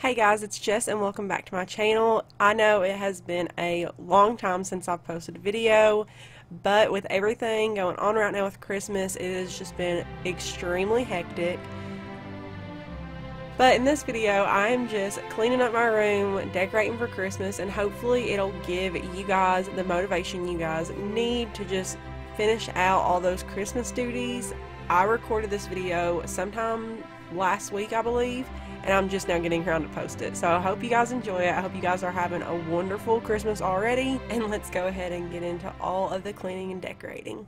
Hey guys, it's Jess and welcome back to my channel. I know it has been a long time since I've posted a video, but with everything going on right now with Christmas, it has just been extremely hectic. But in this video, I'm just cleaning up my room, decorating for Christmas, and hopefully it'll give you guys the motivation you guys need to just finish out all those Christmas duties. I recorded this video sometime last week, I believe, and I'm just now getting around to post it. So I hope you guys enjoy it. I hope you guys are having a wonderful Christmas already, and let's go ahead and get into all of the cleaning and decorating.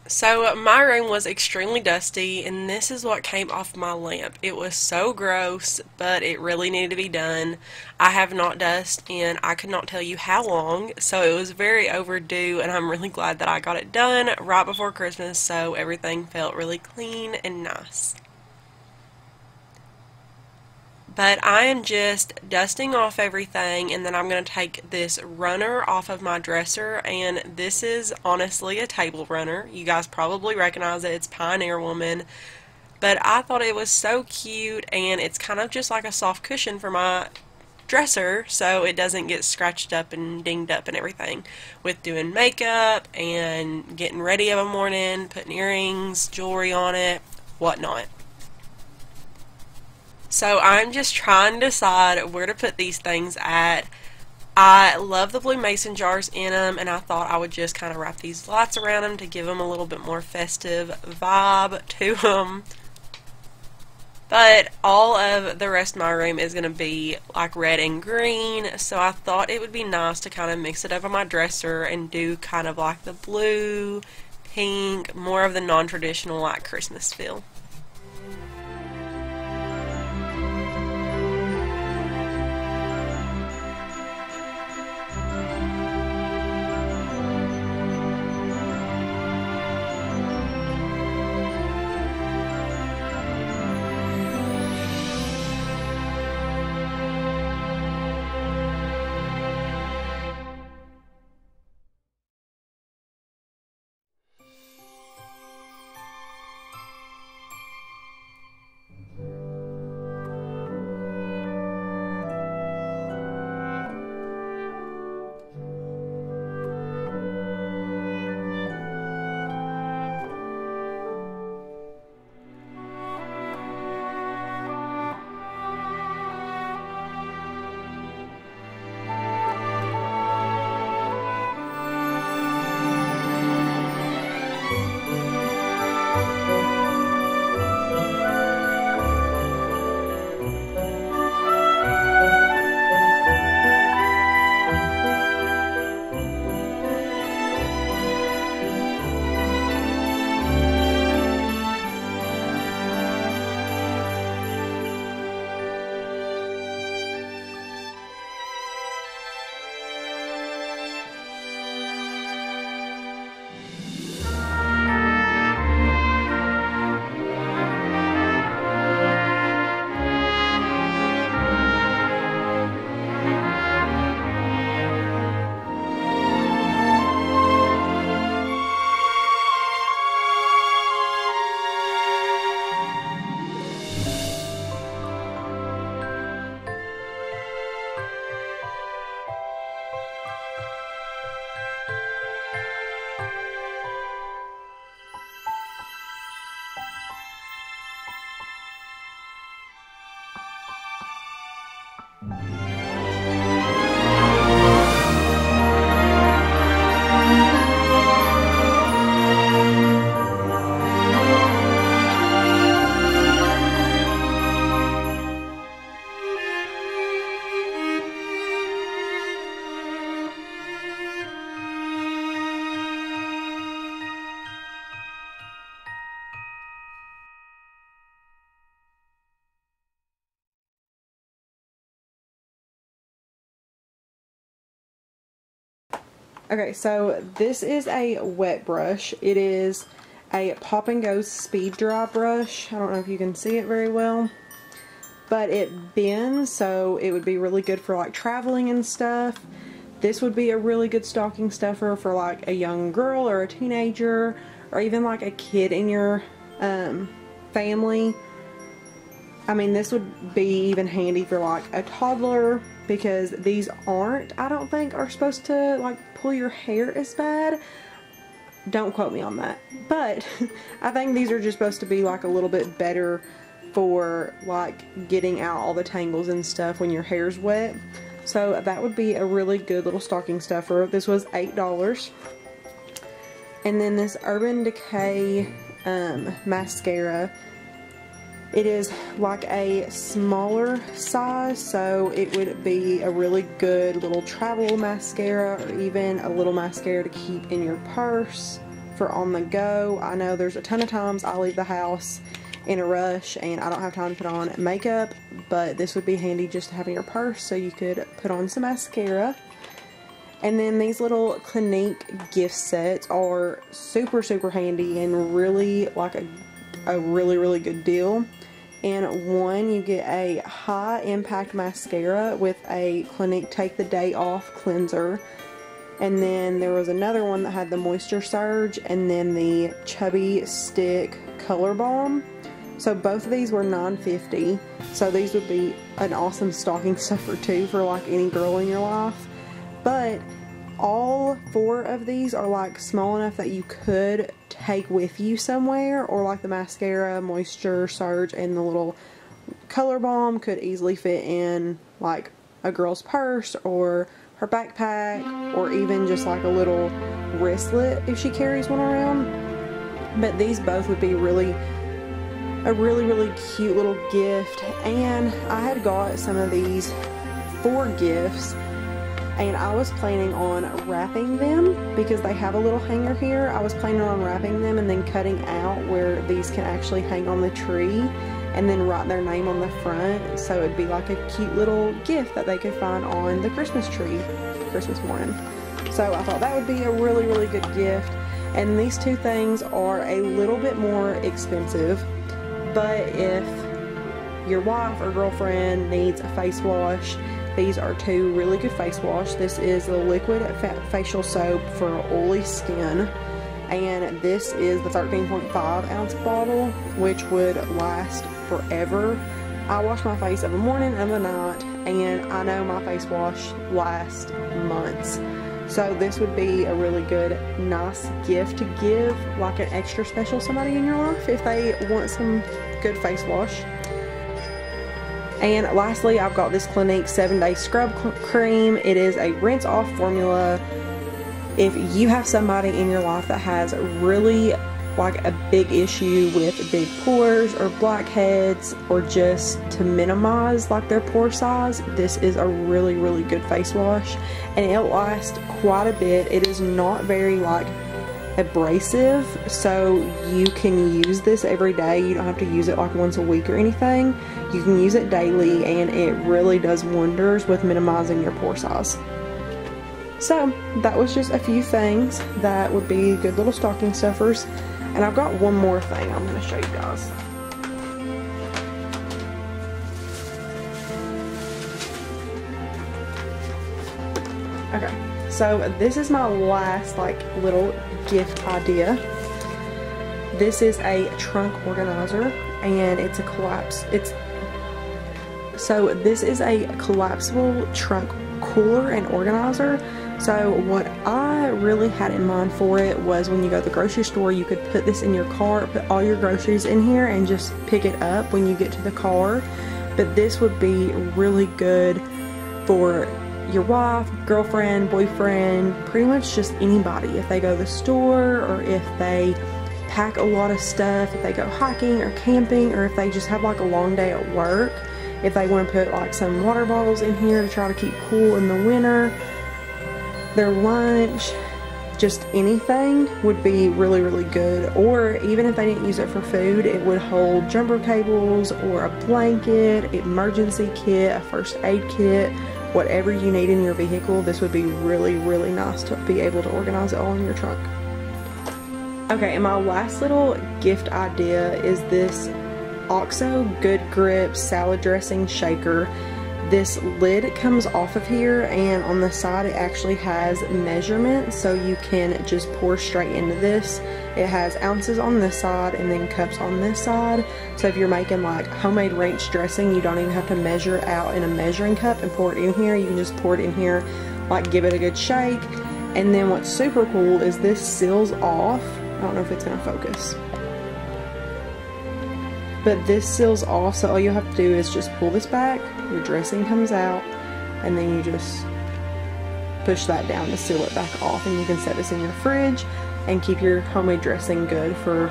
So my room was extremely dusty, and this is what came off my lamp. It was so gross, but it really needed to be done. I have not dusted in I could not tell you how long, so it was very overdue, and I'm really glad that I got it done right before Christmas, so everything felt really clean and nice. But I am just dusting off everything, and then I'm going to take this runner off of my dresser, and this is honestly a table runner. You guys probably recognize it. It's Pioneer Woman. But I thought it was so cute, and it's kind of just like a soft cushion for my dresser so it doesn't get scratched up and dinged up and everything with doing makeup and getting ready of a morning, putting earrings, jewelry on it, whatnot. So I'm just trying to decide where to put these things at. I love the blue mason jars in them, and I thought I would just kind of wrap these lights around them to give them a little bit more festive vibe to them. But all of the rest of my room is going to be like red and green, so I thought it would be nice to kind of mix it over my dresser and do kind of like the blue, pink, more of the non-traditional like Christmas feel. Okay, so this is a wet brush. It is a Pop and Go Speed Dry brush. I don't know if you can see it very well, but it bends, so it would be really good for like traveling and stuff. this would be a really good stocking stuffer for like a young girl or a teenager, or even like a kid in your family. I mean, this would be even handy for like a toddler, because these aren't, I don't think, are supposed to like pull your hair as bad. Don't quote me on that, but I think these are just supposed to be like a little bit better for like getting out all the tangles and stuff when your hair's wet. So that would be a really good little stocking stuffer. This was $8. And then this Urban Decay mascara. It is like a smaller size, so it would be a really good little travel mascara, or even a little mascara to keep in your purse for on the go. I know there's a ton of times I leave the house in a rush and I don't have time to put on makeup, but this would be handy just to have in your purse, so you could put on some mascara. And then these little Clinique gift sets are super handy and really like a really good deal. In one, you get a high impact mascara with a Clinique Take the Day Off cleanser. And then there was another one that had the Moisture Surge, and then the Chubby Stick Color Balm. So both of these were $9.50. So these would be an awesome stocking stuffer too for like any girl in your life. But all 4 of these are like small enough that you could take with you somewhere, or like the mascara, Moisture Surge, and the little color balm could easily fit in like a girl's purse or her backpack, or even just like a little wristlet if she carries one around. But these both would be a really cute little gift. And I had got some of these for gifts, and I was planning on wrapping them because they have a little hanger here. I was planning on wrapping them and then cutting out where these can actually hang on the tree, and then write their name on the front, so it'd be like a cute little gift that they could find on the Christmas tree Christmas morning. So I thought that would be a really good gift. And these 2 things are a little bit more expensive, but if your wife or girlfriend needs a face wash, these are 2 really good face wash. This is the liquid facial soap for oily skin, and this is the 13.5 ounce bottle, which would last forever. I wash my face of a morning and a night, and I know my face wash lasts months. So this would be a really good, nice gift to give like an extra special somebody in your life if they want some good face wash. And lastly, I've got this Clinique 7-Day Scrub Cream. It is a rinse-off formula. If you have somebody in your life that has really like a big issue with big pores or blackheads, or just to minimize like their pore size, this is a really good face wash, and it'll last quite a bit. It is not very like abrasive, so you can use this every day. You don't have to use it like once a week or anything. You can use it daily, and it really does wonders with minimizing your pore size. So that was just a few things that would be good little stocking stuffers. And I've got one more thing I'm going to show you guys. Okay, so this is my last like little gift idea. This is a trunk organizer, and it's a this is a collapsible trunk cooler and organizer. So what I really had in mind for it was, when you go to the grocery store, you could put this in your car, put all your groceries in here, and just pick it up when you get to the car. But this would be really good for your wife, girlfriend, boyfriend, pretty much just anybody. If they go to the store, or if they pack a lot of stuff, if they go hiking or camping, or if they just have like a long day at work, if they want to put like some water bottles in here to try to keep cool in the winter, their lunch, just anything would be really good. Or even if they didn't use it for food, it would hold jumper cables or a blanket, emergency kit, a first aid kit, whatever you need in your vehicle. This would be really nice to be able to organize it all in your trunk. Okay, and my last little gift idea is this OXO Good Grip salad dressing shaker. this lid comes off of here, and on the side it actually has measurement, so you can just pour straight into this. It has ounces on this side and then cups on this side, so if you're making like homemade ranch dressing, you don't even have to measure out in a measuring cup and pour it in here. You can just pour it in here, like give it a good shake. And then what's super cool is this seals off. I don't know if it's gonna focus, but this seals off, so all you have to do is just pull this back, your dressing comes out, and then you just push that down to seal it back off, and you can set this in your fridge and keep your homemade dressing good for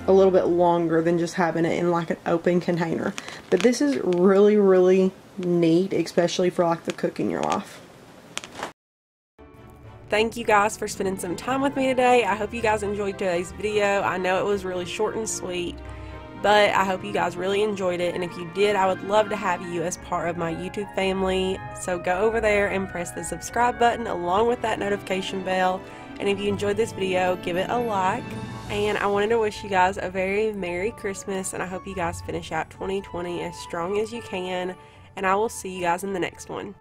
a little bit longer than just having it in like an open container. But this is really, really neat, especially for like the cook in your life. Thank you guys for spending some time with me today. I hope you guys enjoyed today's video. I know it was really short and sweet, but I hope you guys really enjoyed it. And if you did, I would love to have you as part of my YouTube family. So go over there and press the subscribe button along with that notification bell. And if you enjoyed this video, give it a like. And I wanted to wish you guys a very Merry Christmas, and I hope you guys finish out 2020 as strong as you can. And I will see you guys in the next one.